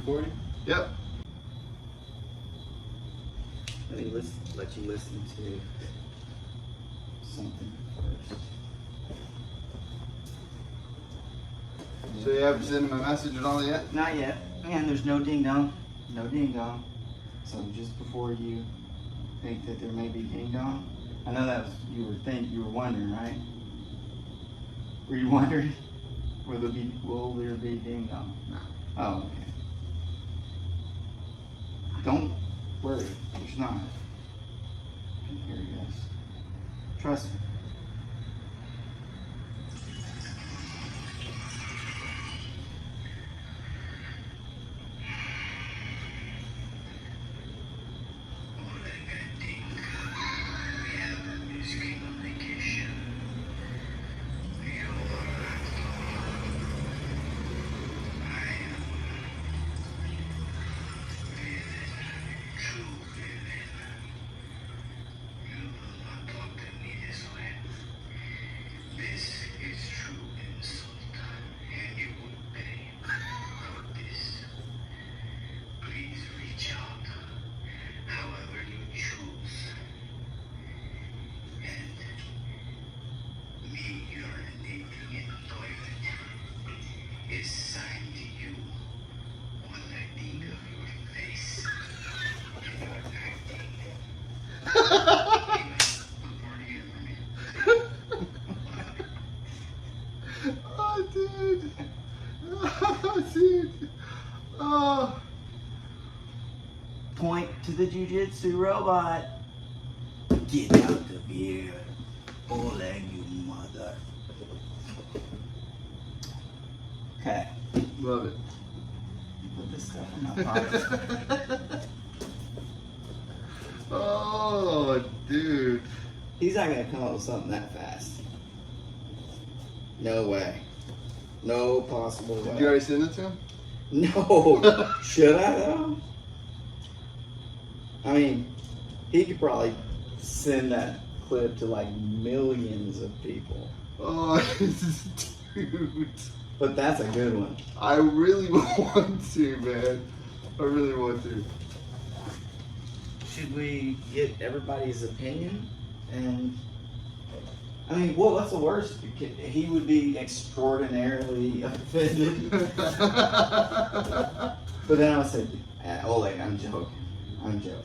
recording? Yep. Let me let you listen to something first. So you haven't sent him a message at all yet? Not yet. Man, there's no ding dong. No ding dong. So just before you think that there may be ding dong, I know that was, you were wondering, right? Were you wondering? Will there be ding dong? No. Oh, okay. Don't worry, there's not. Here he goes. Trust me. Oh, dude. Oh, dude. Oh. Point to the Jiu-Jitsu robot. Get out of here. Oleg, you mother. Okay. Love it. Put this stuff in my pocket. Oh, dude. He's not gonna come up with something that fast. No way. No possible way. Did you already send it to him? No. Should I though? I mean, he could probably send that clip to like millions of people. Oh, dude. But that's a good one. I really want to, man. I really want to. Should we get everybody's opinion? And I mean, what's the worst? He would be extraordinarily offended. But then I would say, Oleg, I'm joking. I'm joking.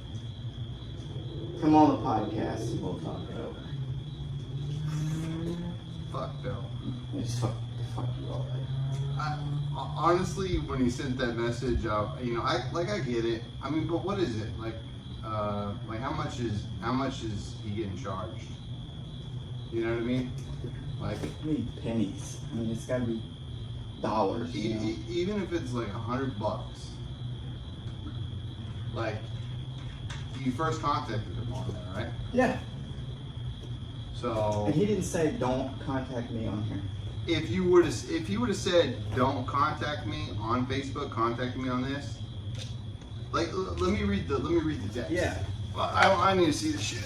Come on the podcast and we'll talk it over. Fuck no. Just fuck you, Oleg. Honestly, when he sent that message, I get it. I mean, but what is it like? How much is he getting charged? You know what I mean? Like, I mean pennies. I mean, it's got to be dollars. Even if it's like $100. Like, you first contacted him on that, right? Yeah. So. And he didn't say don't contact me on here. If you would have said don't contact me on Facebook, contact me on this. Like, let me read the text. Yeah. Well, I need to see the shit.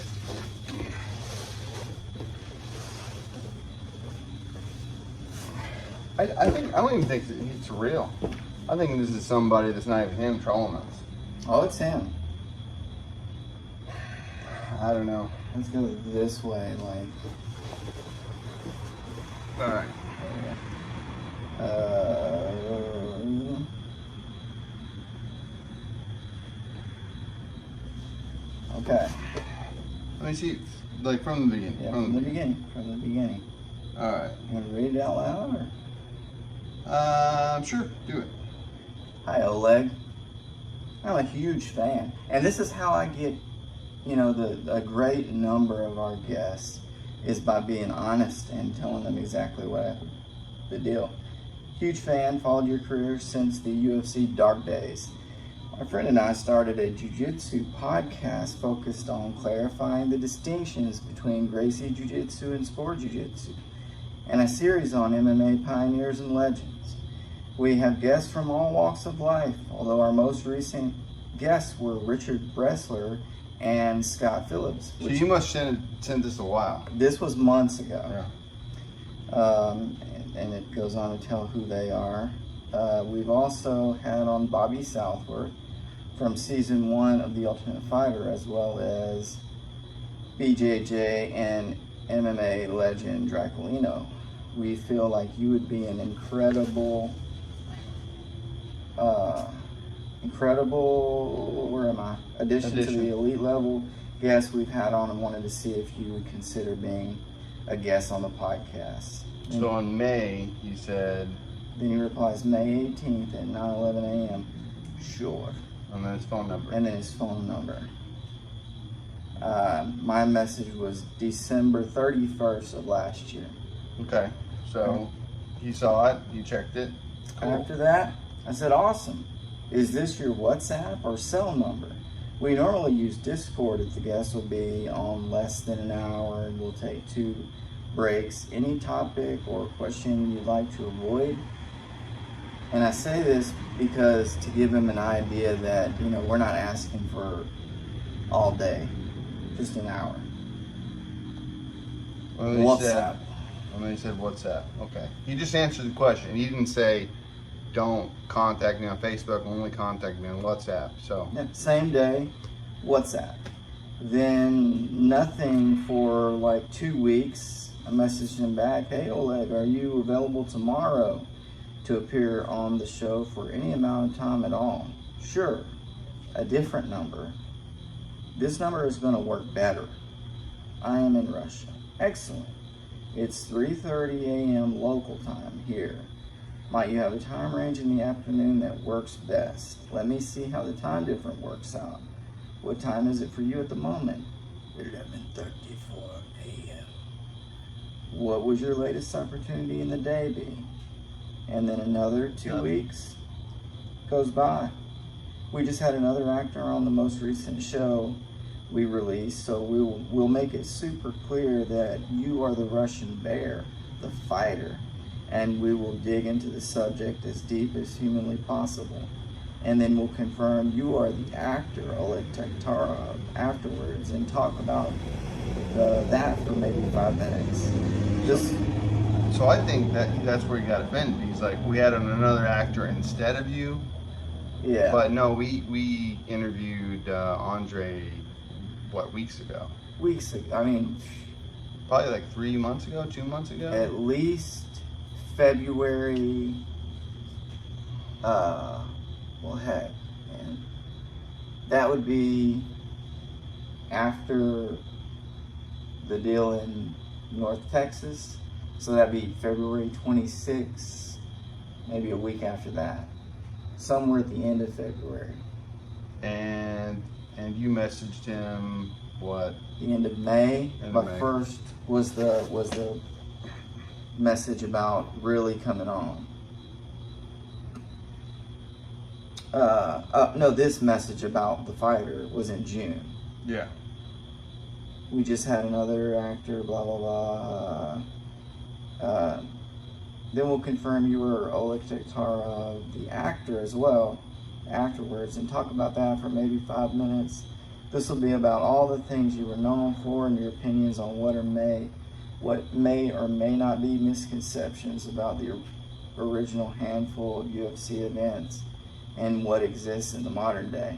I don't even think that it's real. I think this is somebody that's not even him trolling us. Oh, it's him. I don't know. Let's go this way, like. All right. Okay. Let me see. Like from the beginning. Yeah, from the beginning. From the beginning. All right. You want to read it out loud, or? Sure. Do it. Hi, Oleg. I'm a huge fan, and this is how I get, a great number of our guests is by being honest and telling them exactly the deal. Huge fan, followed your career since the UFC dark days. My friend and I started a Jiu-Jitsu podcast focused on clarifying the distinctions between Gracie Jiu-Jitsu and Sport Jiu-Jitsu, and a series on MMA pioneers and legends. We have guests from all walks of life, although our most recent guests were Richard Bressler and Scott Phillips. So you must send this a while. This was months ago. Yeah. And it goes on to tell who they are. We've also had on Bobby Southworth from season 1 of The Ultimate Fighter, as well as BJJ and MMA legend Draculino. We feel like you would be an incredible, addition to the elite level guest we've had on, and wanted to see if you would consider being a guest on the podcast. So in May, you said... Then he replies, May 18th at 9:11 a.m. Sure. And then his phone number. And then his phone number. My message was December 31st of last year. Okay. So you saw it, you checked it. Cool. After that, I said, awesome. Is this your WhatsApp or cell number? We normally use Discord if the guest will be on less than an hour, and we'll take 2 breaks. Any topic or question you'd like to avoid? And I say this because to give him an idea that, you know, we're not asking for all day, just an hour. WhatsApp. And then he said WhatsApp. Okay. He just answered the question. He didn't say, don't contact me on Facebook, only contact me on WhatsApp. So same day, WhatsApp. Then nothing for like 2 weeks. I messaged him back, hey Oleg, are you available tomorrow to appear on the show for any amount of time at all? Sure. A different number. This number is going to work better. I am in Russia. Excellent. It's 3:30 a.m. local time here. Might you have a time range in the afternoon that works best? Let me see how the time difference works out. What time is it for you at the moment? 11:34 a.m. What would your latest opportunity in the day be? And then another 2 weeks goes by. We just had another actor on the most recent show we released, so we'll make it super clear that you are the Russian bear, the fighter, and we will dig into the subject as deep as humanly possible. And then we'll confirm you are the actor, Oleg Tektarov, afterwards, and talk about that for maybe 5 minutes. So I think that's where he got offended. He's like, we had another actor instead of you. Yeah. But no, we interviewed Andre, weeks ago? Weeks ago. I mean, probably like 3 months ago, 2 months ago? At least February. Well, heck, man. That would be after the deal in North Texas. So that'd be February 26th, maybe a week after that. Somewhere at the end of February. And you messaged him what? The end of May. But first was the message about really coming on. No, this message about the fighter was in June. Yeah. We just had another actor, blah, blah, blah. Then we'll confirm you were Oleg Tektarov, the actor as well, afterwards, and talk about that for maybe 5 minutes. This will be about all the things you were known for and your opinions on what may or may not be misconceptions about the original handful of UFC events and what exists in the modern day.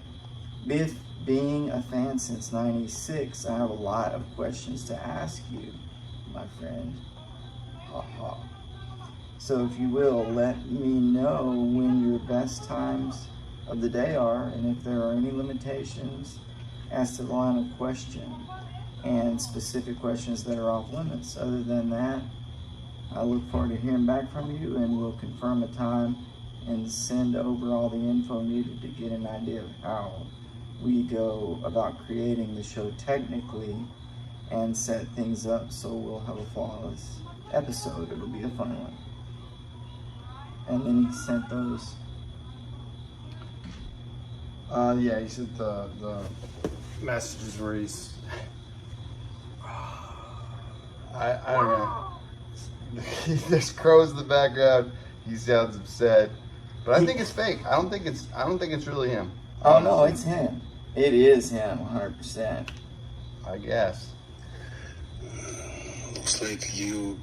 Being a fan since '96, I have a lot of questions to ask you, my friend. Ha ha. So if you will, let me know when your best times of the day are, and if there are any limitations as to the line of question and specific questions that are off limits. Other than that, I look forward to hearing back from you, and we'll confirm a time and send over all the info needed to get an idea of how we go about creating the show technically and set things up so we'll have a flawless episode. It'll be a fun one. And then he sent those. Yeah, he sent the messages where he's. I don't know. There's crows in the background. He sounds upset, but I think it's fake. I don't think it's really him. Oh no, it's him. It is him, 100%. I guess. Looks like you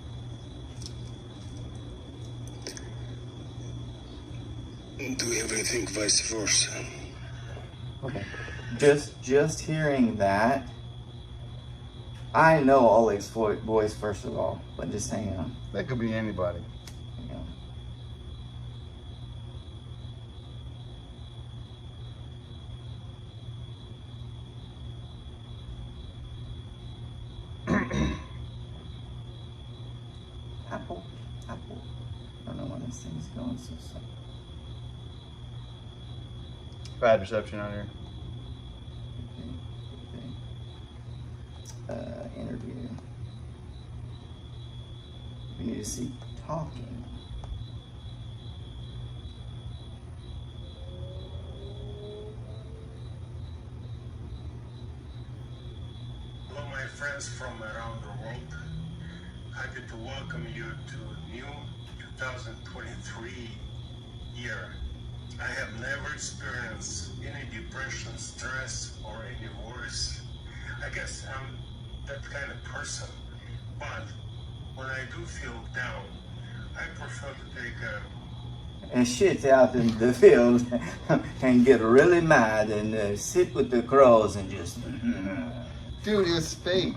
do everything vice versa. Okay. Just hearing that, I know Oleg's voice first of all, but just hang on. That could be anybody. Hang on. Apple. I don't know why this thing's going so slow. Bad reception out here. Interview. We need to see talking. Hello, my friends from around the world. Happy to welcome you to new 2023 year. I have never experienced any depression, stress, or any worries. I guess I'm that kind of person. But when I do feel down, I prefer to take a And shit out in the field and get really mad and sit with the crows and just. Dude, it's fake.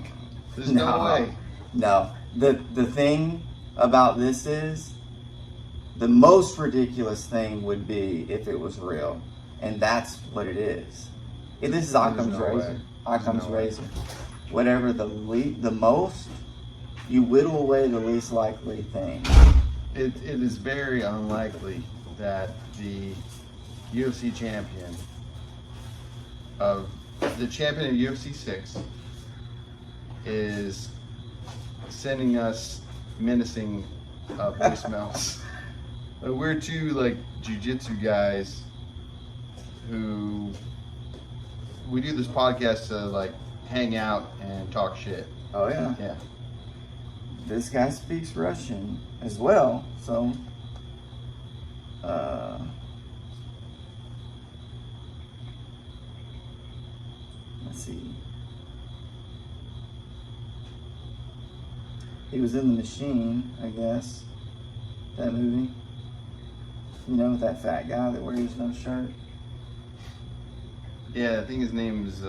There's no way. No. The thing about this is, the most ridiculous thing would be if it was real. And that's what it is. This is Occam's razor. Occam's razor. Whatever the most, you whittle away the least likely thing. It is very unlikely that the UFC champion of UFC 6 is sending us menacing voicemails. We're two like jiu-jitsu guys who we do this podcast to like hang out and talk shit. Oh yeah. Yeah. This guy speaks Russian as well, so let's see. He was in The Machine, I guess. That movie. You know, with that fat guy that wears no shirt. Yeah, I think his name is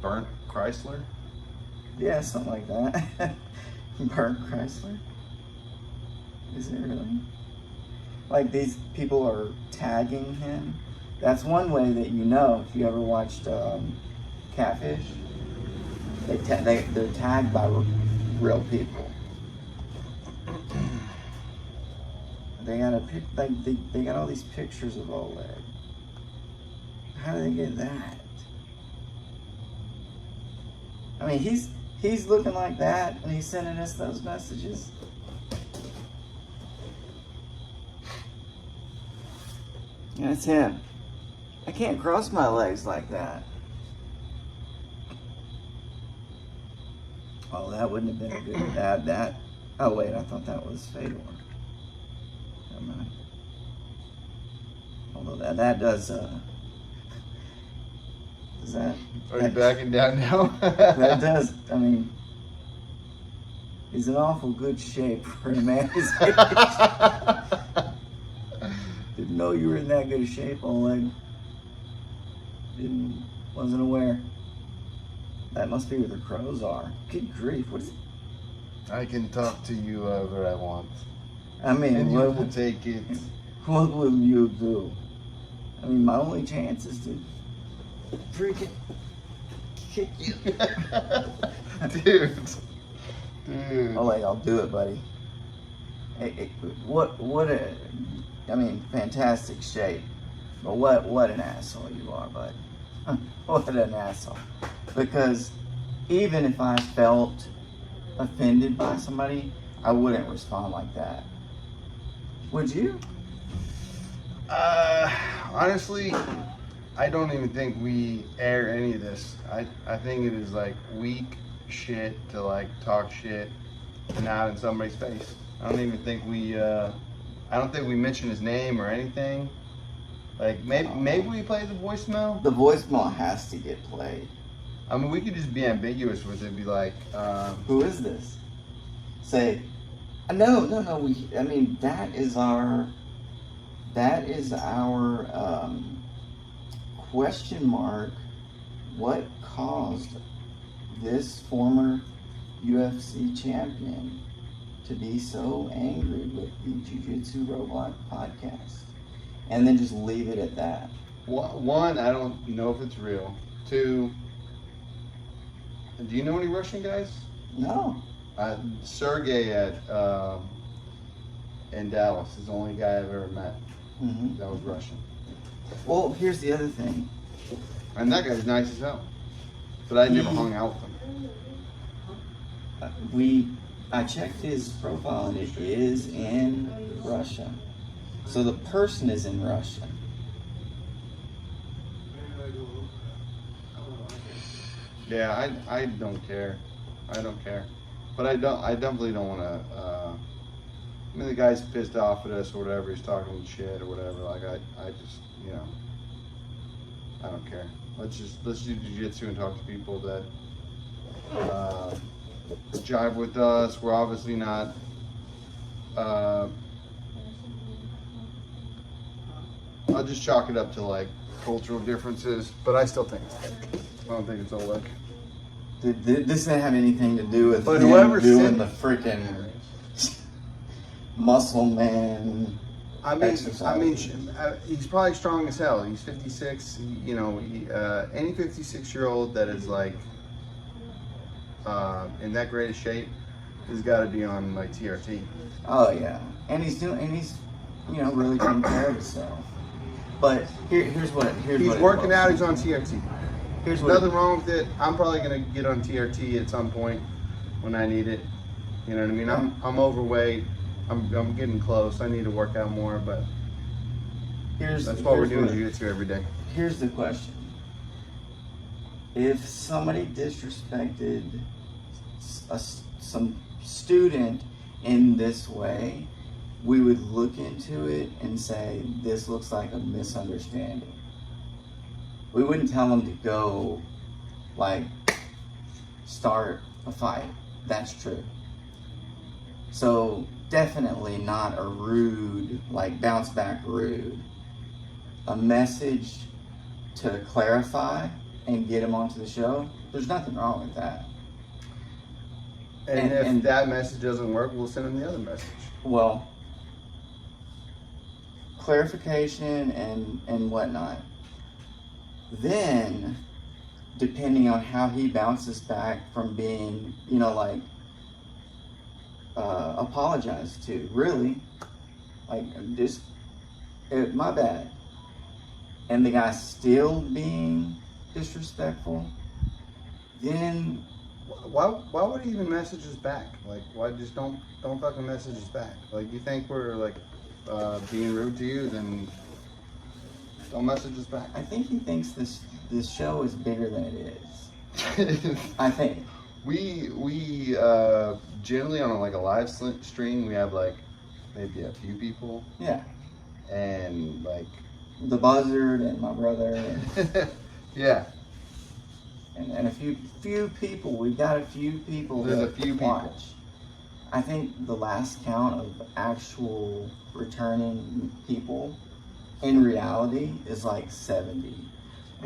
Bernd Chrysler. Yeah, something like that. Bernd Chrysler. Is it really? Like, these people are tagging him. That's one way that you know. If you ever watched Catfish, they're tagged by real people. They got they got all these pictures of Oleg. How do they get that? I mean, he's looking like that, and he's sending us those messages. That's him. I can't cross my legs like that. Oh, that wouldn't have been a good that. Oh wait, I thought that was Fedor. Never mind. Although that does that? Are you backing down now? That does. I mean, he's in awful good shape for a man his age. Didn't know you were in that good a shape, Oleg. Wasn't aware. That must be where the crows are. Good grief! What is it? I can talk to you however I want. I mean, And you what will take it. What will you do? I mean, my only chance is to freaking kick you. Dude. Oleg, I'll do it, buddy. I mean, fantastic shape. But what an asshole you are, bud. What an asshole. Because even if I felt offended by somebody, I wouldn't respond like that. Would you? Honestly, I don't even think we air any of this. I think it is like weak shit to like talk shit and out in somebody's face. I don't even think we mention his name or anything. Like maybe we play the voicemail. The voicemail has to get played. I mean, we could just be ambiguous with it. Be like, who is this? Say, no. I mean, that is our that is our question mark. What caused this former UFC champion to be so angry with the Jiu-Jitsu Robot podcast? And then just leave it at that. One, I don't know if it's real. Two, do you know any Russian guys? No. Sergey in Dallas is the only guy I've ever met that was Russian. Well, here's the other thing. And that guy's nice as hell. But I never hung out with him. I checked his profile and it is in Russia. So the person is in Russia. Yeah, I don't care. I don't care. But I definitely don't want to, I mean, the guy's pissed off at us or whatever, he's talking shit or whatever, like, I just, you know, I don't care. Let's do jiu-jitsu and talk to people that jive with us. We're obviously not, I'll just chalk it up to, like, cultural differences, but I still think it's fake. I don't think it's Oleg. This doesn't have anything to do with But him whoever doing said- the freaking muscle man. He's probably strong as hell. He's 56. You know, any 56-year-old that is like in that great a shape has got to be on like TRT. Oh yeah, and he's you know, really taking care of himself. But here's what He's working out. He's on TRT. Here's what Nothing wrong with it. I'm probably gonna get on TRT at some point when I need it. You know what I mean? I'm overweight. I'm getting close. I need to work out more, but that's why we're doing jiu-jitsu every day. Here's the question. If somebody disrespected some student in this way, we would look into it and say, this looks like a misunderstanding. We wouldn't tell them to go, like, start a fight. That's true. So definitely not a rude, like bounce back rude. A message to clarify and get him onto the show, there's nothing wrong with that. And if that message doesn't work, we'll send him the other message. Well, clarification and whatnot. Then, depending on how he bounces back from being, you know, like, apologized to, really, like, just, my bad. And the guy's still being disrespectful, then Why would he even message us back? Like, why just don't fucking message us back? Like, you think we're like being rude to you, then don't message us back. I think he thinks this show is bigger than it is. I think we generally on like a live stream we have like maybe a few people. Yeah. And like the Buzzard and my brother. And, yeah. And a few people. We've got a few people. There's a few watch. people. I think the last count of actual returning people in reality is like 70.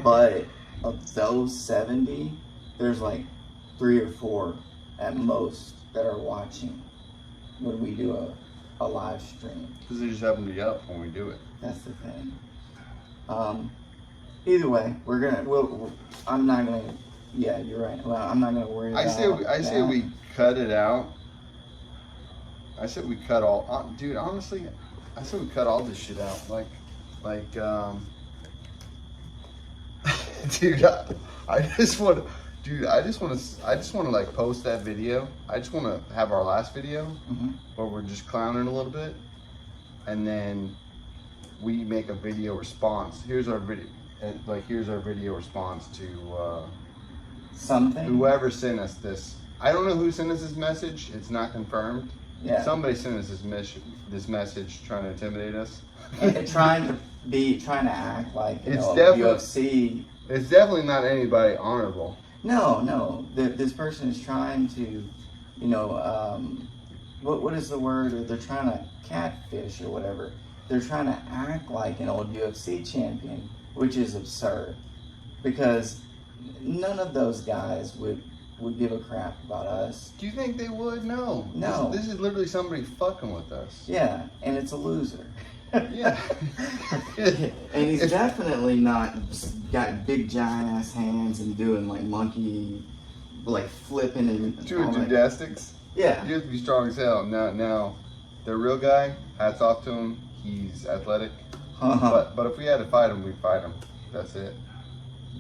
But of those 70, there's like 3 or 4 at most that are watching when we do a live stream. Because they just happen to be up when we do it. That's the thing. Either way, I'm not gonna. Yeah, you're right. Well, I'm not gonna worry about. I say we cut it out. I said we cut all. Dude, honestly, I said we cut all this shit out. Dude, I just want to like post that video. I just want to have our last video where we're just clowning a little bit, and then we make a video response. Here's our video. Here's our video response to something. Whoever sent us this. I don't know who sent us this message. It's not confirmed. Yeah. Somebody sent us this message trying to intimidate us. And trying to act like It's UFC. It's definitely not anybody honorable. No. This person is trying to, what is the word? They're trying to catfish or whatever. they're trying to act like an old UFC champion, which is absurd, because none of those guys would give a crap about us. Do you think they would? No. No. This is literally somebody fucking with us. Yeah, and it's a loser. Yeah. And he's definitely not got big giant ass hands and doing like monkey, like flipping and Doing all that. gymnastics. Yeah. You have to be strong as hell. Now, the real guy, hats off to him. He's athletic. But if we had to fight him, we'd fight him. That's it.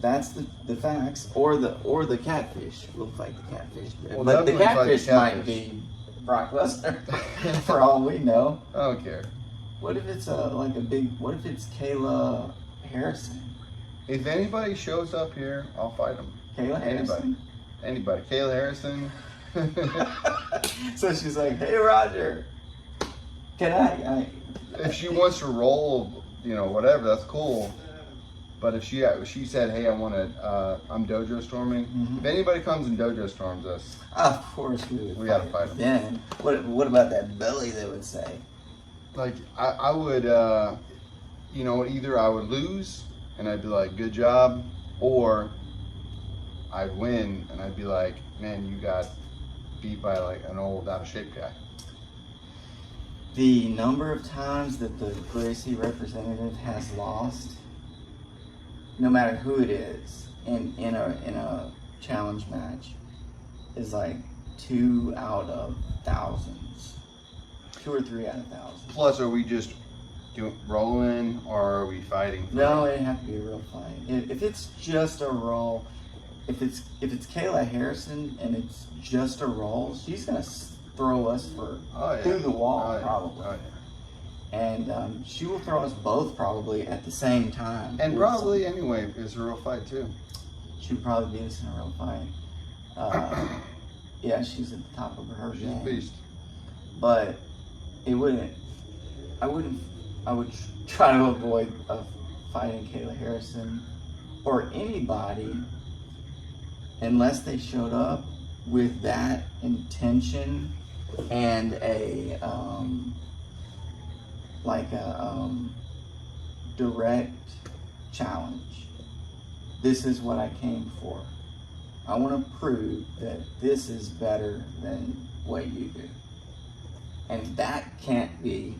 That's the facts. Or the catfish. We'll fight the catfish. We'll but the definitely fight the catfish might catfish. be Brock Lesnar, for all we know. I don't care. What if it's what if it's Kayla Harrison? If anybody shows up here, I'll fight him. Kayla Harrison? Anybody. Kayla Harrison. So she's like, hey Roger, can I If she wants to roll, whatever, that's cool. But if she said, hey, I'm dojo storming. Mm-hmm. If anybody comes and dojo storms us, of course we gotta fight them. Then what about that belly they would say? like I would, either I would lose and I'd be like, good job, or I'd win and I'd be like, man, you got beat by like an old out of shape guy. The number of times that the Gracie representative has lost, no matter who it is, in a challenge match, is like 2 out of thousands, 2 or 3 out of thousands. Plus, are we just rolling or are we fighting? No, it'd have to be a real fight. If it's just a roll, if it's Kayla Harrison and it's just a roll, she's gonna throw us through the wall probably. Oh, yeah. And she will throw us both probably at the same time. And probably anyway, it's a real fight too. She would probably beat us in a real fight. Yeah, she's at the top of her She's a game. beast. But I would try to avoid fighting Kayla Harrison or anybody unless they showed up with that intention and a direct challenge. This is what I came for. I want to prove that this is better than what you do. And that can't be,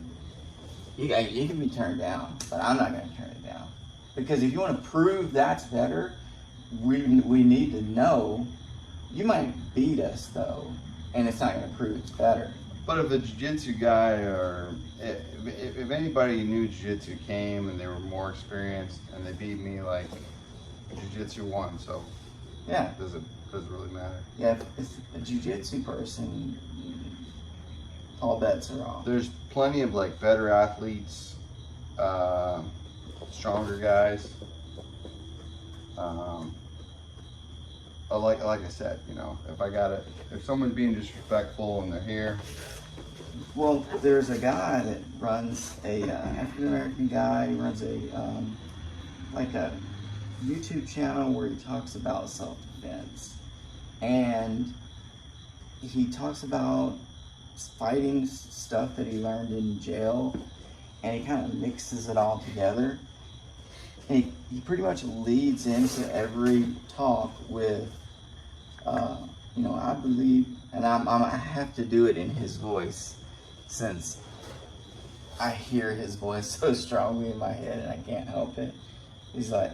you can be turned down, but I'm not going to turn it down. Because if you want to prove that's better, we need to know. You might beat us though, and it's not going to prove it's better. But if a jiu-jitsu guy or if anybody knew jiu-jitsu came and they were more experienced and they beat me, like jiu-jitsu won, so Yeah. does it really matter? Yeah, if it's a jiu-jitsu person, all bets are off. There's plenty of like better athletes, stronger guys. Like I said, if someone's being disrespectful and they're here. Well, there's a guy that runs a African American guy. He runs a YouTube channel where he talks about self-defense, and he talks about fighting stuff that he learned in jail, and he kind of mixes it all together. And he pretty much leads into every talk with, I believe, and I have to do it in his voice, since I hear his voice so strongly in my head and I can't help it. He's like,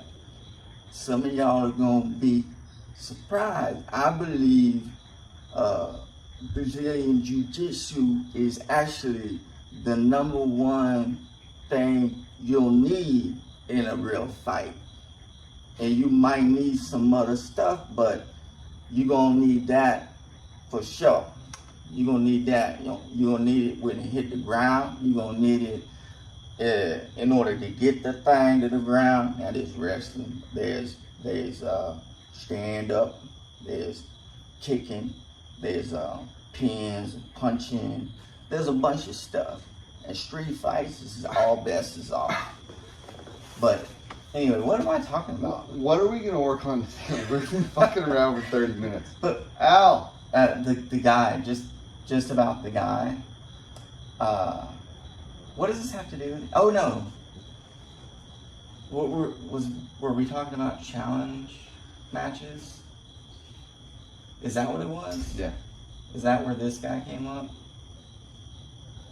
some of y'all are gonna be surprised. I believe Brazilian Jiu-Jitsu is actually the #1 thing you'll need in a real fight. And you might need some other stuff, but you're gonna need that for sure. You're gonna need that. You're gonna need it when it hit the ground. You're gonna need it in order to get the thing to the ground. Now there's wrestling. There's stand up. There's kicking. There's pins, punching. There's a bunch of stuff. And street fights, this is all best is off. But anyway, what am I talking about? What are we gonna work on today? We've been fucking around for 30 minutes. But Al, the guy, just about the guy. What does this have to do with? Oh no. Were we talking about challenge matches? Is that what it was? Yeah. Is that where this guy came up?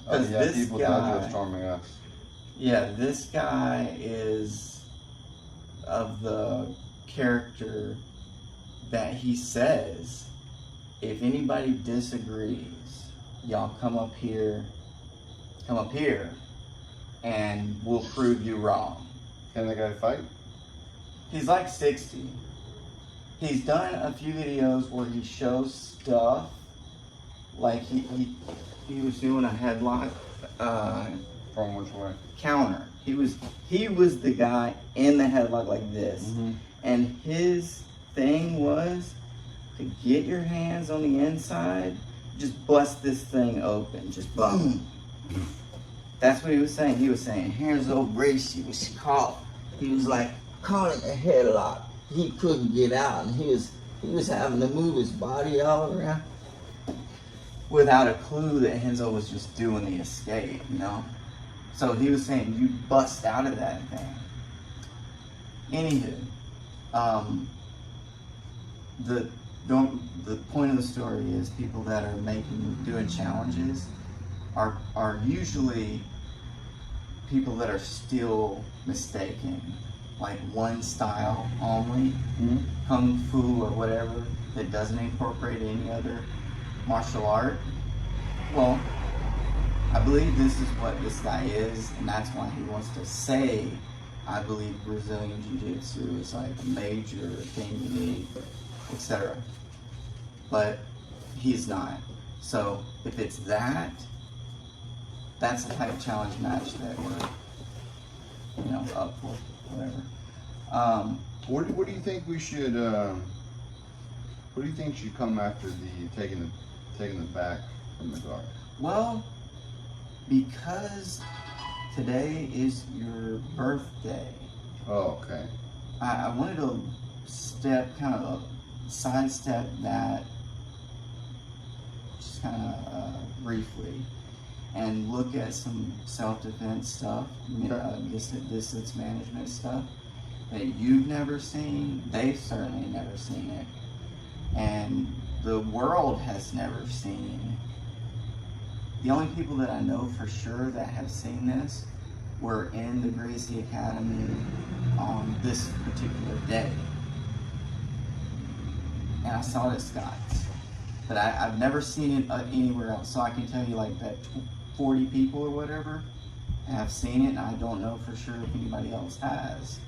Oh, yeah, this people guy, dojo storming us. Yeah, this guy is of the character that he says, if anybody disagrees, y'all come up here, and we'll prove you wrong. Can the guy fight? He's like 60. He's done a few videos where he shows stuff, like he was doing a headlock From which way? counter. He was the guy in the headlock like this, Mm-hmm. and his thing was to get your hands on the inside, just bust this thing open, just boom. That's what he was saying. He was saying, here's old Gracie was caught. He was like caught in a headlock. He couldn't get out, and he was having to move his body all around without a clue that Henzo was just doing the escape, you know? So he was saying, you bust out of that thing. Anywho, the point of the story is people that are doing challenges are usually people that are still mistaken, like one style only, kung fu or whatever, that doesn't incorporate any other martial art. Well, I believe this is what this guy is, and that's why he wants to say, I believe Brazilian Jiu-Jitsu is like a major thing you need, etc. But he's not. So if it's that, that's the type of challenge match that we're, up for, whatever. What do you think we should? What do you think should come after the taking the back from the guard? Well, because today is your birthday, Oh, okay. I wanted to sidestep that just kind of briefly and look at some self-defense stuff, distance management stuff that you've never seen. They've certainly never seen it, and the world has never seen. The only people that I know for sure that have seen this were in the Gracie Academy on this particular day. And I saw it at Scott's. But I've never seen it anywhere else. So I can tell you like that 40 people or whatever have seen it, and I don't know for sure if anybody else has.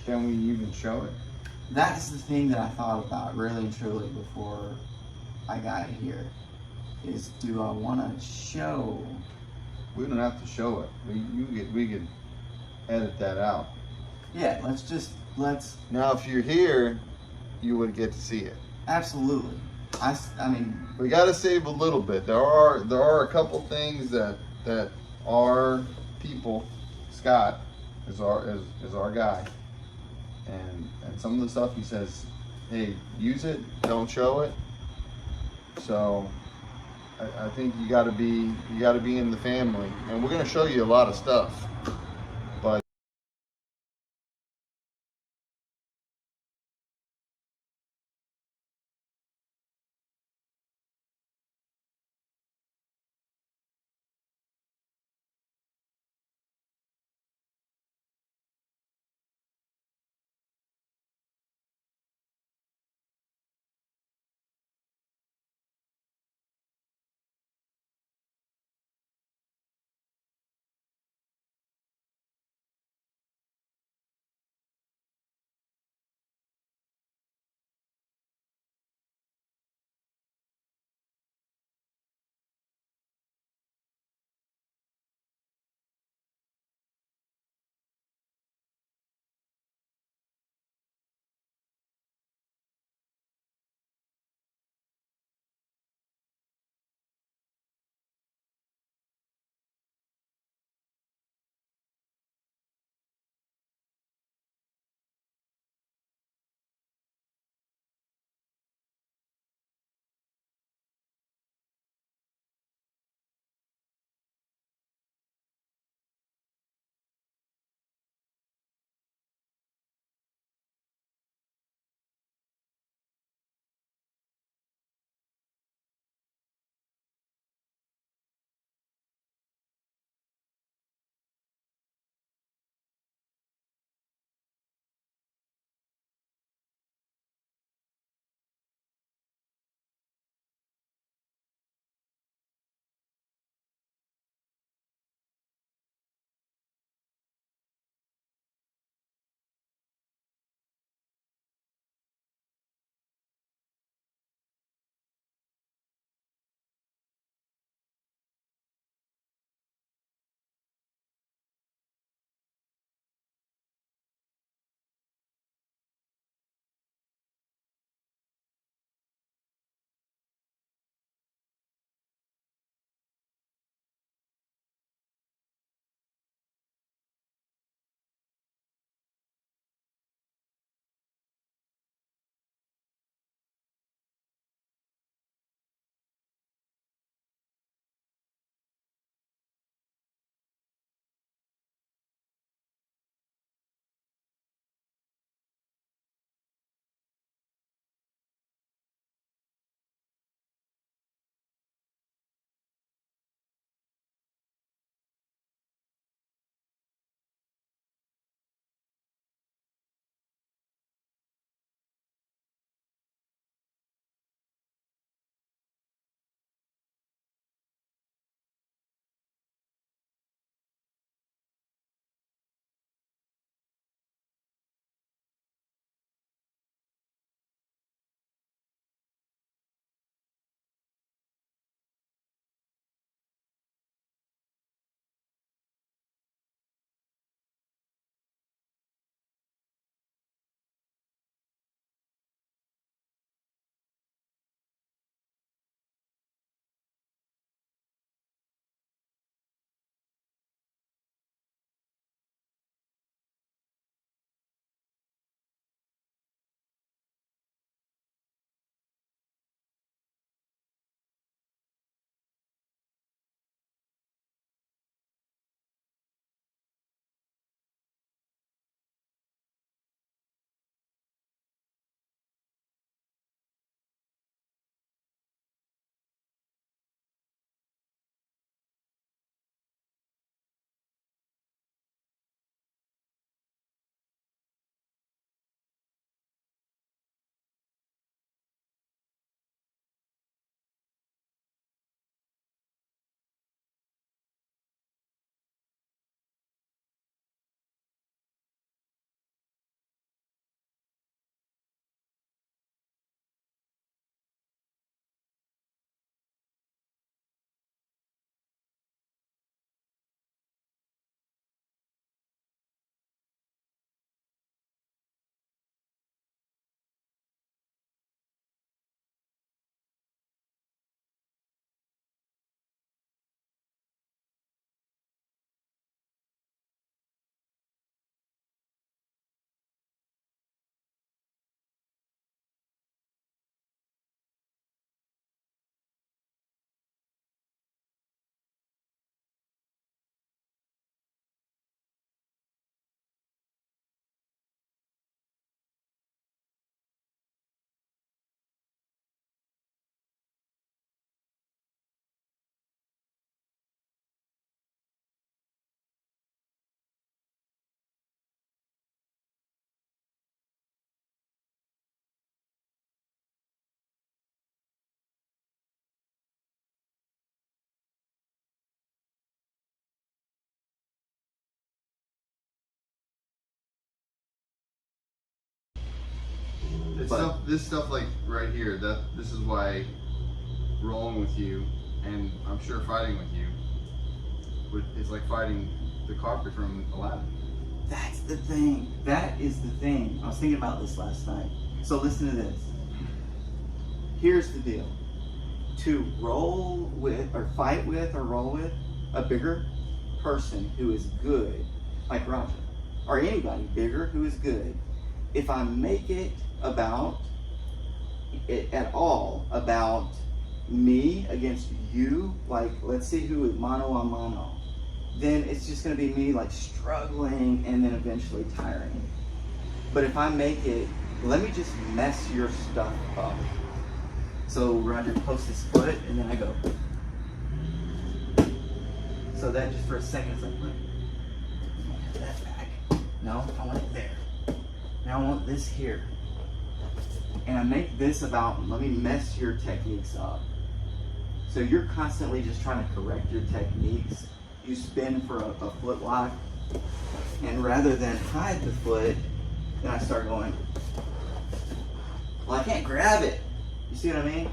Can we even show it? That's the thing that I thought about really and truly before I got here. Is do I want to show? We don't have to show it. We could edit that out. Yeah, let's. Now, if you're here, you would get to see it. Absolutely. I mean, We got to save a little bit. There are a couple things that our people, Scott is our guy, and some of the stuff he says, hey, use it, don't show it. So I think you got to be in the family, and we're gonna show you a lot of stuff. This stuff like right here, this is why rolling with you, and I'm sure fighting with you, is like fighting the carpet from Aladdin. That's the thing. That is the thing. I was thinking about this last night. So listen to this. Here's the deal. To roll with, or fight with, or roll with a bigger person who is good, like Roger, or anybody bigger who is good, if I make it about, at all, about me against you, like let's see who is mano a mano, then it's just going to be me like struggling and then eventually tiring. But if I make it, let me just mess your stuff up. So Roger posts his foot and then I go. So that just for a second it's like, look, put that back. No, I want it there. Now I want this here. And I make this about, let me mess your techniques up. So you're constantly just trying to correct your techniques. You spin for a foot lock, and rather than hide the foot, then I start going, well, I can't grab it. You see what I mean?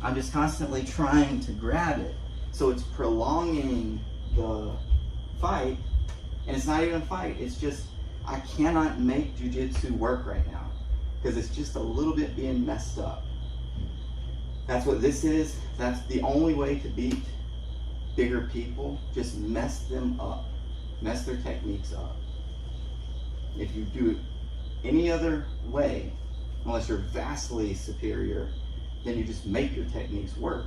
I'm just constantly trying to grab it. So it's prolonging the fight, and it's not even a fight. It's just, I cannot make jiu-jitsu work right now because it's just a little bit being messed up. That's what this is. That's the only way to beat bigger people. Just mess them up. Mess their techniques up. If you do it any other way, unless you're vastly superior, then you just make your techniques work.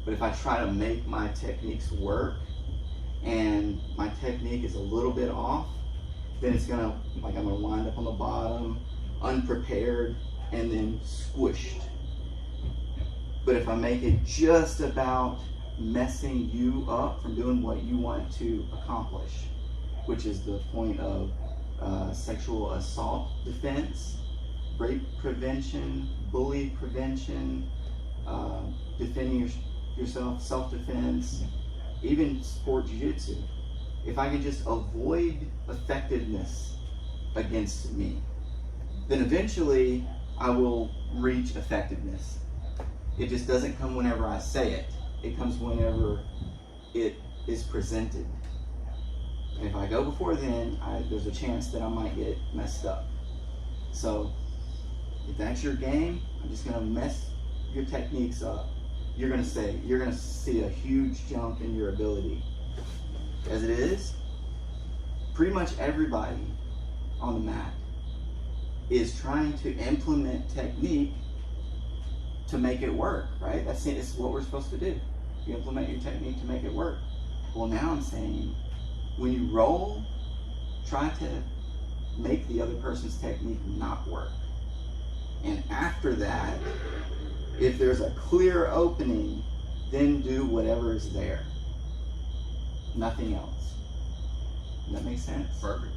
But if I try to make my techniques work and my technique is a little bit off, then it's gonna, like I'm gonna wind up on the bottom, unprepared, and then squished. But if I make it just about messing you up from doing what you want to accomplish, which is the point of sexual assault defense, rape prevention, bully prevention, defending yourself, self-defense, even sport jiu-jitsu. If I can just avoid effectiveness against me, then eventually I will reach effectiveness. It just doesn't come whenever I say it. It comes whenever it is presented. And if I go before then, there's a chance that I might get messed up. So if that's your game, I'm just gonna mess your techniques up. You're gonna see a huge jump in your ability. As it is, pretty much everybody on the mat is trying to implement technique to make it work, right? It's what we're supposed to do. You implement your technique to make it work. Well, now I'm saying, when you roll, try to make the other person's technique not work. And after that, if there's a clear opening, then do whatever is there. Nothing else. Does that make sense? Perfect.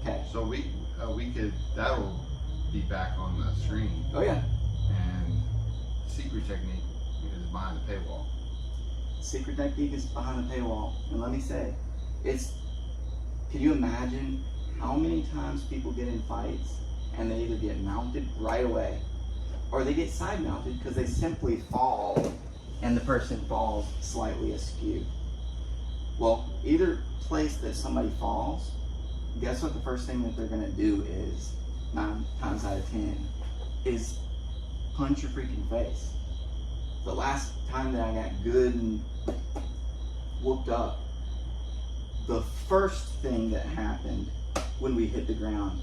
Okay. So that'll be back on the stream. Oh yeah. And secret technique is behind the paywall. Secret technique is behind the paywall. And let me say, can you imagine how many times people get in fights and they either get mounted right away or they get side mounted because they simply fall and the person falls slightly askew. Well, either place that somebody falls, guess what the first thing that they're gonna do is, 9 times out of 10, is punch your freaking face. The last time that I got good and whooped up, the first thing that happened when we hit the ground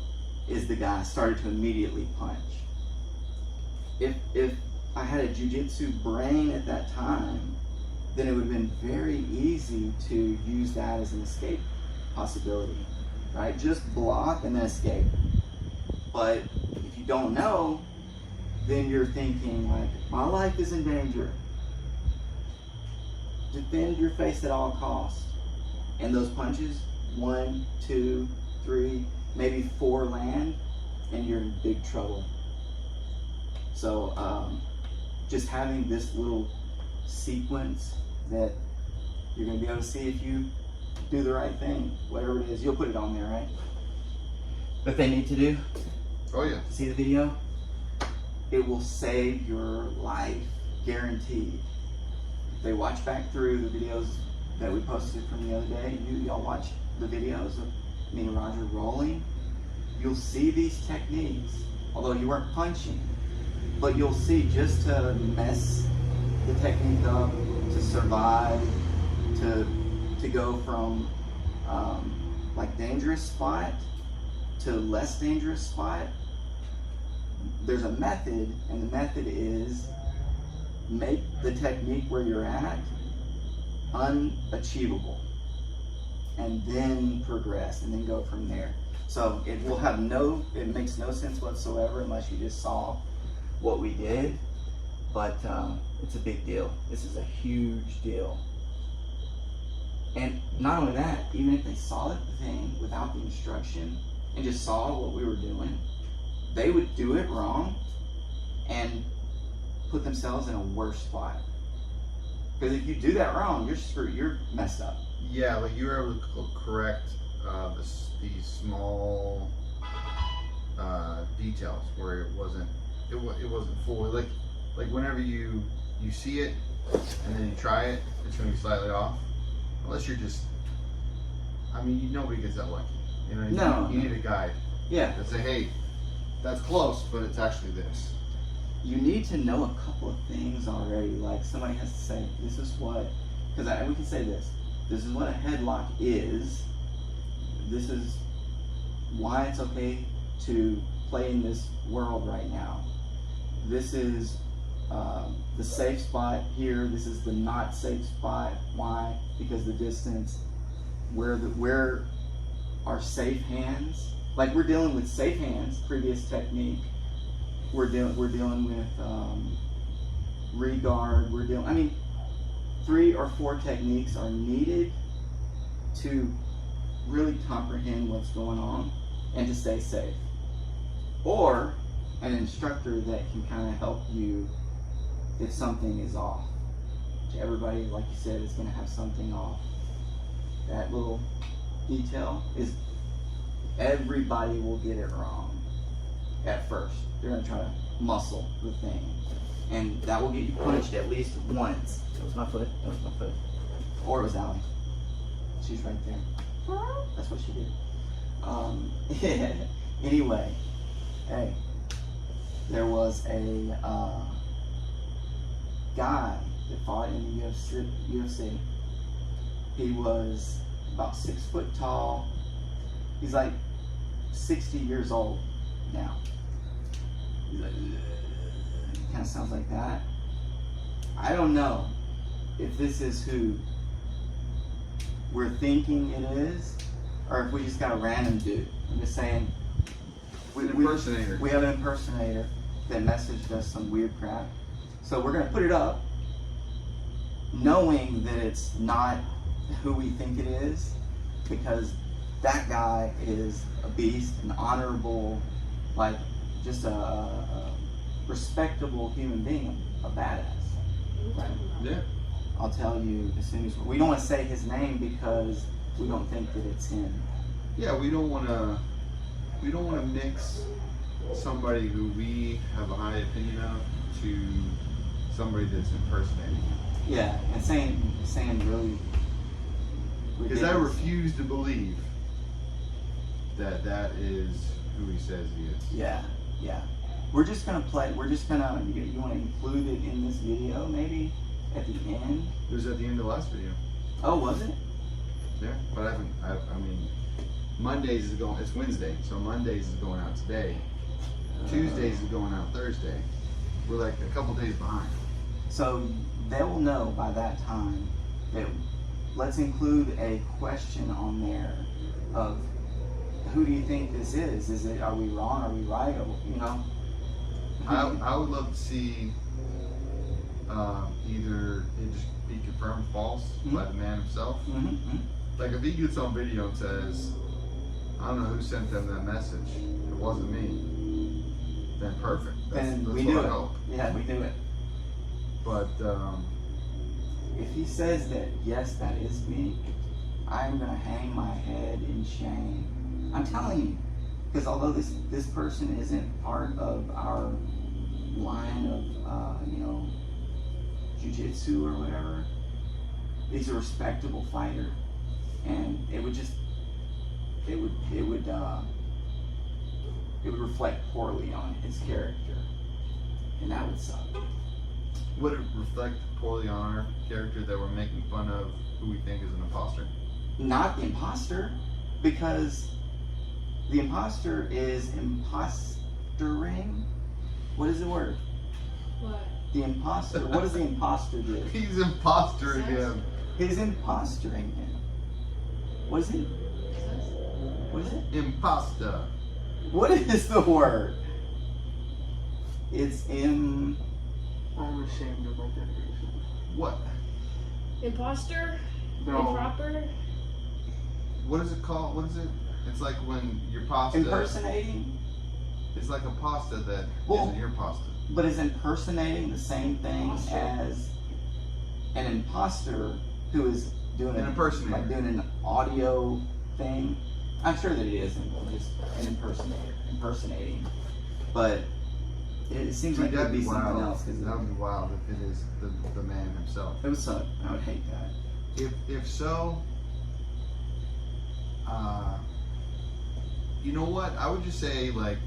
is the guy started to immediately punch. If I had a jiu-jitsu brain at that time, then it would have been very easy to use that as an escape possibility, right? Just block and then escape. But if you don't know, then you're thinking like, my life is in danger. Defend your face at all costs. And those punches, 1, 2, 3, maybe 4 land, and you're in big trouble. So just having this little sequence that you're gonna be able to see if you do the right thing, whatever it is, you'll put it on there, right? That they need to do. Oh yeah. See the video? It will save your life, guaranteed. If they watch back through the videos that we posted from the other day, y'all watch the videos of me and Roger rolling, you'll see these techniques, although you weren't punching, but you'll see just to mess the technique up, to survive, to go from like dangerous spot to less dangerous spot. There's a method, and the method is make the technique where you're at unachievable, and then progress, and then go from there. So it makes no sense whatsoever unless you just saw what we did, but it's a big deal. This is a huge deal. And not only that, even if they saw the thing without the instruction and just saw what we were doing, they would do it wrong and put themselves in a worse spot. Because if you do that wrong, you're screwed. You're messed up. Yeah, like you were able to correct these small details where it wasn't fully like whenever you see it and then you try it, it's going to be slightly off. Unless you're just, I mean, nobody gets that lucky. You know, you need a guide. Yeah. To say, hey, that's close, but it's actually this. You need to know a couple of things already. Like somebody has to say, this is what, because we can say this. This is what a headlock is. This is why it's okay to play in this world right now. This is the safe spot here. This is the not safe spot. Why? Because the distance, where our safe hands, like we're dealing with safe hands, previous technique. We're dealing with regard. I mean, 3 or 4 techniques are needed to really comprehend what's going on and to stay safe. Or an instructor that can kind of help you if something is off. Everybody, like you said, is going to have something off. That little detail is, everybody will get it wrong at first. They're going to try to muscle the thing. And that will get you punched at least once. That was my foot. That was my foot. Or it was Allie. She's right there. That's what she did. Anyway, hey, there was a guy that fought in the UFC. He was about 6 foot tall. He's like 60 years old now. He's like, kind of sounds like that. I don't know if this is who we're thinking it is, or if we just got a random dude. I'm just saying, we have an impersonator that messaged us some weird crap. So we're gonna put it up, knowing that it's not who we think it is, because that guy is a beast, an honorable, like just a respectable human being, a badass. Right? Yeah. I'll tell you as soon as we don't want to say his name because we don't think that it's him. Yeah, we don't want to mix somebody who we have a high opinion of to somebody that's impersonating him. Yeah, and saying really because I refuse to believe that is who he says he is. Yeah. We're just gonna play. You want to include it in this video, maybe at the end. It was at the end of the last video. Oh, was it? Yeah, but I mean, Mondays is going. It's Wednesday, so Mondays is going out today. Tuesdays is going out Thursday. We're like a couple days behind. So they will know by that time that let's include a question on there of who do you think this is? Is it, are we wrong? Are we right? Or, you know? I would love to see either it just be confirmed false by the man himself. Like if he gets on video and says, I don't know who sent them that message, it wasn't me, then perfect. Then that's we what do I it. hope. Yeah, we do it. But if he says that, yes, that is me, I'm going to hang my head in shame. I'm telling you, because although this person isn't part of our line of Jiu-Jitsu or whatever, he's a respectable fighter, and it would reflect poorly on his character, and that would suck. Would it reflect poorly on our character that we're making fun of who we think is an imposter? Not the imposter, because the imposter is impostering. What is the word? What? The imposter. What does the imposter do? He's impostering him. He's impostering him. What is it? What is it? Imposter. What is the word? It's I'm ashamed of my generation. What? Imposter? No. Improper? What is it called? What is it? It's like when your pasta. impersonating. It's like a pasta that Well, isn't your pasta. But is impersonating the same thing as an imposter who is doing An impersonator. like doing an audio thing? I'm sure that it isn't just an impersonating, but it seems like it would be someone else. Because that would be wild if it is the man himself. it would suck. I would hate that. If so, you know what? I would just say, like,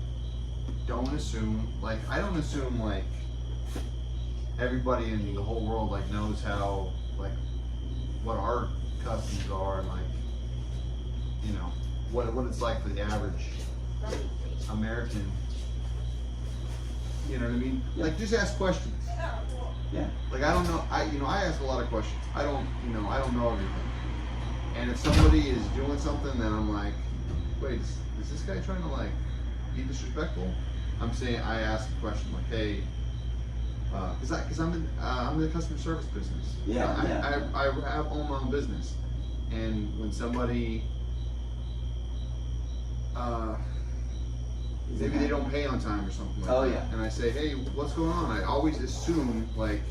don't assume. Like, I don't assume like everybody in the whole world like knows how, like, what our customs are, and like, you know, what it's like for the average American. You know what I mean? Yeah. Like, just ask questions. Yeah. Like, I don't know. I ask a lot of questions. I don't know everything. And if somebody is doing something that I'm like, wait, is this guy trying to like be disrespectful? I'm saying, I ask a question like, hey, because I'm in the customer service business. Yeah, I own my own business, and when somebody maybe they don't pay on time or something like Oh, that, yeah. and I say, hey, what's going on? I always assume like,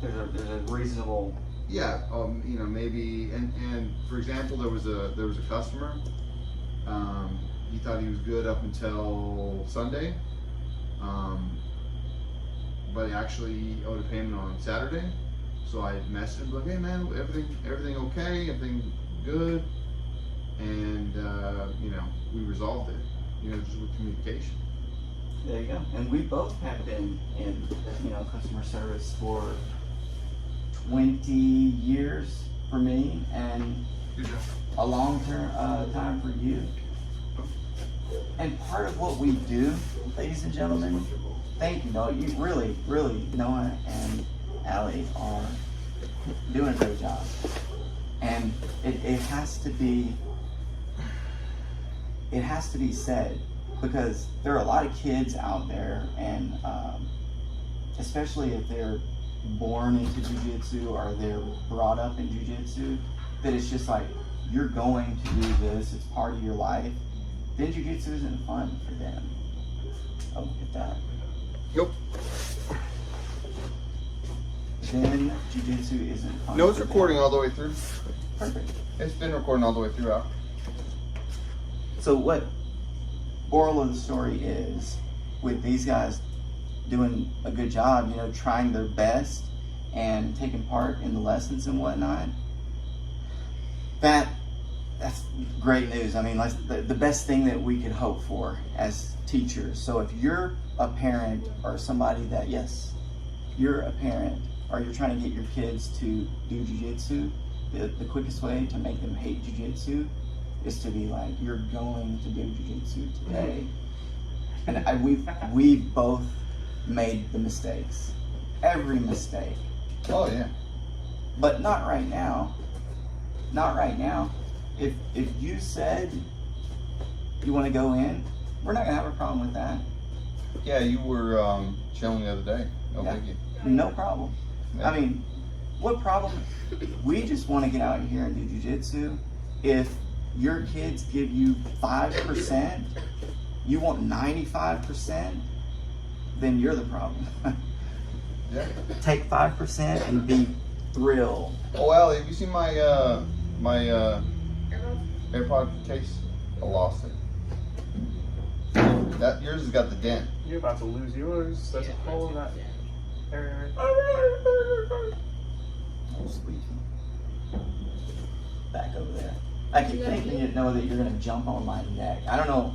There's a reasonable. yeah, you know, maybe, and for example, there was a customer. He thought he was good up until Sunday, but he actually owed a payment on Saturday. So I messaged him like, hey man, everything okay? Everything good? And you know, we resolved it. You know, just with communication. There you go. And we both have been in customer service for 20 years for me, and Good job. a long time for you. And part of what we do, ladies and gentlemen, thank you. No, you really, Noah and Allie are doing a great job. And it has to be said, because there are a lot of kids out there, and especially if they're born into Jiu-Jitsu or they're brought up in Jiu-Jitsu, that it's just like, you're going to do this, it's part of your life. Then Jiu-Jitsu isn't fun for them. Oh, look at that. Yep. Then Jiu-Jitsu isn't fun. No, it's for recording them. all the way through. Perfect. It's been recording all the way throughout. So what moral of the story is, with these guys doing a good job, trying their best and taking part in the lessons and whatnot, that's great news. I mean, that's the best thing that we could hope for as teachers. So if you're a parent or somebody that, yes, you're a parent, or you're trying to get your kids to do Jiu-Jitsu, the quickest way to make them hate Jiu-Jitsu is to be like, you're going to do Jiu-Jitsu today. And we've both made the mistakes. Every mistake. Oh yeah. But not right now. Not right now. If you said you want to go in, we're not gonna have a problem with that. Yeah, you were chilling the other day. No Yeah. biggie. No problem. Yeah. I mean, what problem? We just want to get out here and do Jiu-Jitsu. If your kids give you 5%, you want 95%, then you're the problem. Yeah. Take 5% and be thrilled. Oh, Allie, have you seen my AirPod case? I lost it. That yours has got the dent. You're about to lose yours. There's a hole in that area. Oh, squeaky. Back over there. I keep thinking you'd know that you're gonna jump on my neck. I don't know.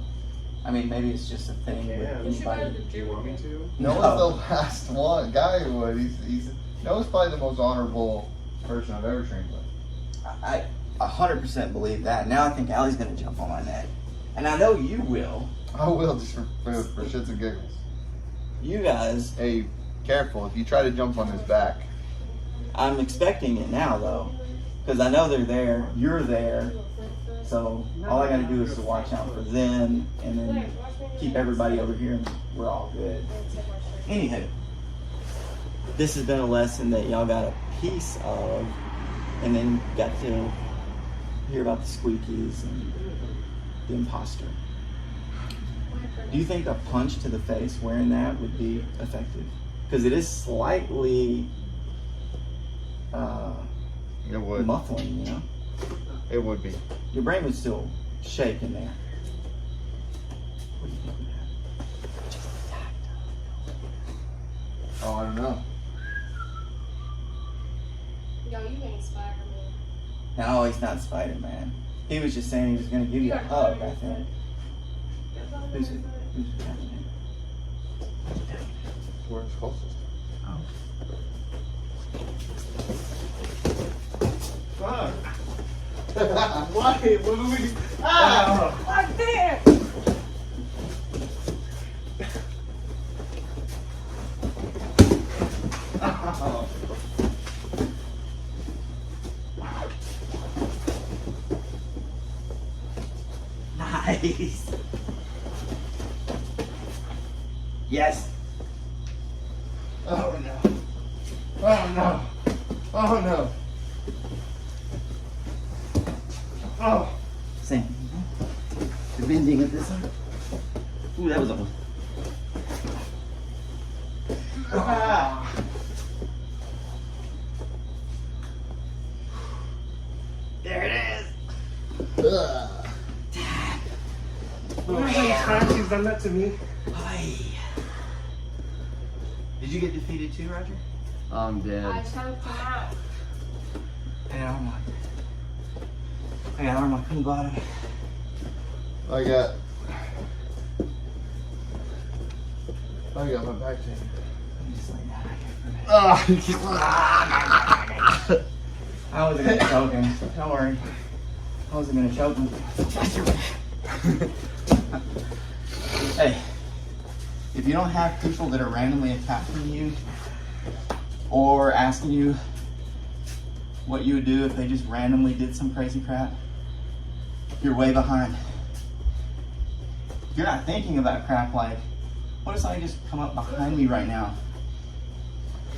I mean, maybe it's just a thing with Yeah. anybody. Do you want me to? Noah's the last one guy who would. He's Noah's probably the most honorable person I've ever trained with. I 100% believe that. Now I think Allie's gonna jump on my neck, and I know you will. I will just for shits and giggles. You guys, Hey, careful if you try to jump on his back. I'm expecting it now though, because I know they're there. You're there, so all I gotta do is to watch out for them, and then keep everybody over here, and we're all good. Anywho, this has been a lesson that y'all got a piece of, and then got to hear about the squeakies and the imposter. Do you think a punch to the face wearing that would be effective? Because it is slightly It would. muffling, you know? It would be. Your brain would still shake in there. What do you think would happen? Oh, I don't know. Yo, you ain't Spider-Man. No, he's not Spider-Man. He was just saying he was going to give you a hug, I think. Who's it? Who's it happening? Where's closest? Oh. Fuck. Why? What do we? Ah! Like there! Oh. Nice. Yes. Oh no. Oh no. Oh no. Oh. Same. The bending of this one. Ooh, that was almost. Ah. There it is. Ugh. You know how many times he's done that to me? Hi. Did you get defeated too, Roger? I'm dead. I choked him out. I got arm lock on the bottom. I got my back chain. I'm just laying down right here for a minute. Oh. I wasn't gonna choke him. Don't worry. I wasn't gonna choke him. Hey, if you don't have people that are randomly attacking you or asking you what you would do if they just randomly did some crazy crap, you're way behind. If you're not thinking about crap like, what if somebody just come up behind me right now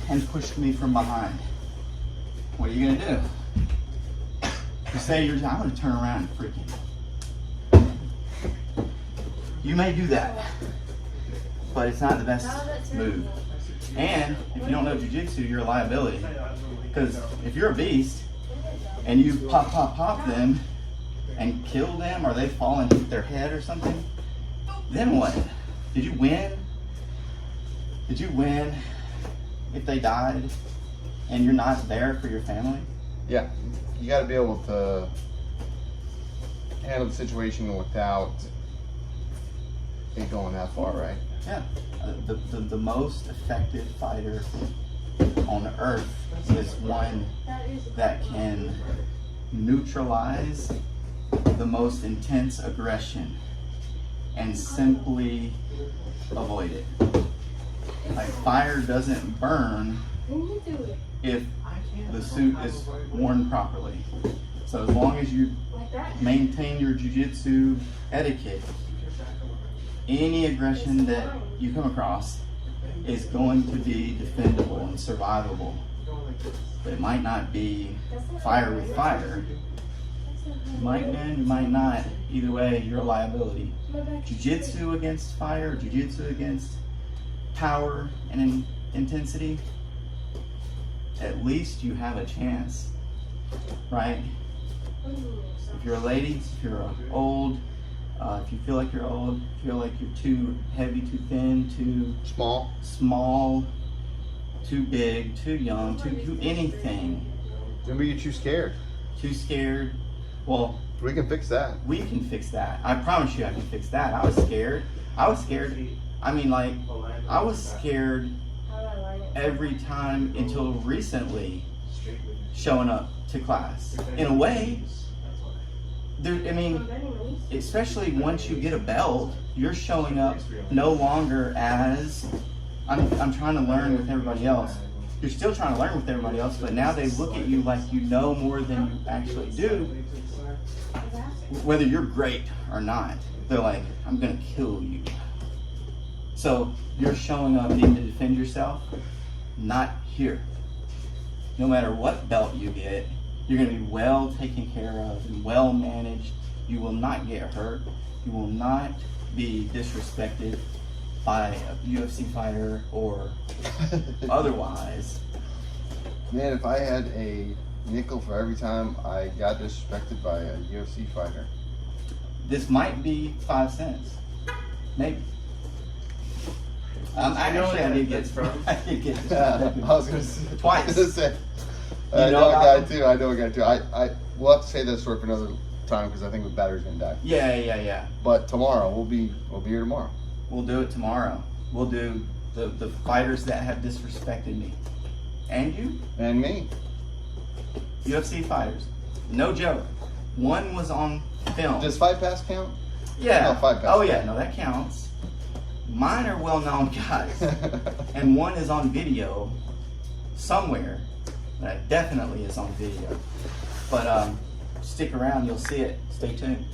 and pushed me from behind? What are you gonna do? You say I'm gonna turn around and freaking. You may do that, but it's not the best move. And if you don't know Jiu-Jitsu, you're a liability. Because if you're a beast and you pop them and kill them, or they fall and hit their head or something, then what? Did you win? Did you win if they died and you're not there for your family? Yeah, you got to be able to handle the situation without it going that far, right? Yeah. The most effective fighter on earth is one that can neutralize the most intense aggression and simply avoid it. Like, fire doesn't burn if the suit is worn properly. So as long as you maintain your jiu-jitsu etiquette, any aggression that you come across is going to be defendable and survivable. But it might not be fire with fire. You might win, you might not. Either way, you're a liability. Jiu-jitsu against fire, jiu-jitsu against power and intensity, at least you have a chance, right? If you're a lady, if you're an old If you feel like you're old, feel like you're too heavy, too thin, too Small. small, too big, too young, too anything, Maybe you're too scared. too scared, well, We can fix that. we can fix that. I promise you I can fix that. I was scared. I mean, like, I was scared How do I learn it? every time until recently showing up to class. In a way, I mean, especially once you get a belt, you're showing up no longer as I'm trying to learn with everybody else. You're still trying to learn with everybody else, but now they look at you like you know more than you actually do, whether you're great or not. They're like, I'm gonna kill you. So you're showing up needing to defend yourself, not here. No matter what belt you get, you're gonna be well taken care of and well managed. You will not get hurt. You will not be disrespected by a UFC fighter or otherwise. Man, if I had a nickel for every time I got disrespected by a UFC fighter. This might be 5 cents, maybe. I did get from? I did get I disrespected was gonna say, twice. I was gonna say, You I know know a guy about too. I know a guy too. We'll have to say that story for another time because I think the battery's gonna die. Yeah. But tomorrow we'll be here tomorrow. We'll do it tomorrow. We'll do the fighters that have disrespected me. And you? And me. UFC fighters. No joke. One was on film. Does Fight Pass count? Yeah. No, Fight Pass. Oh yeah, no, that counts. Mine are well-known guys. And one is on video somewhere. That definitely is on video. But stick around, you'll see it. Stay tuned.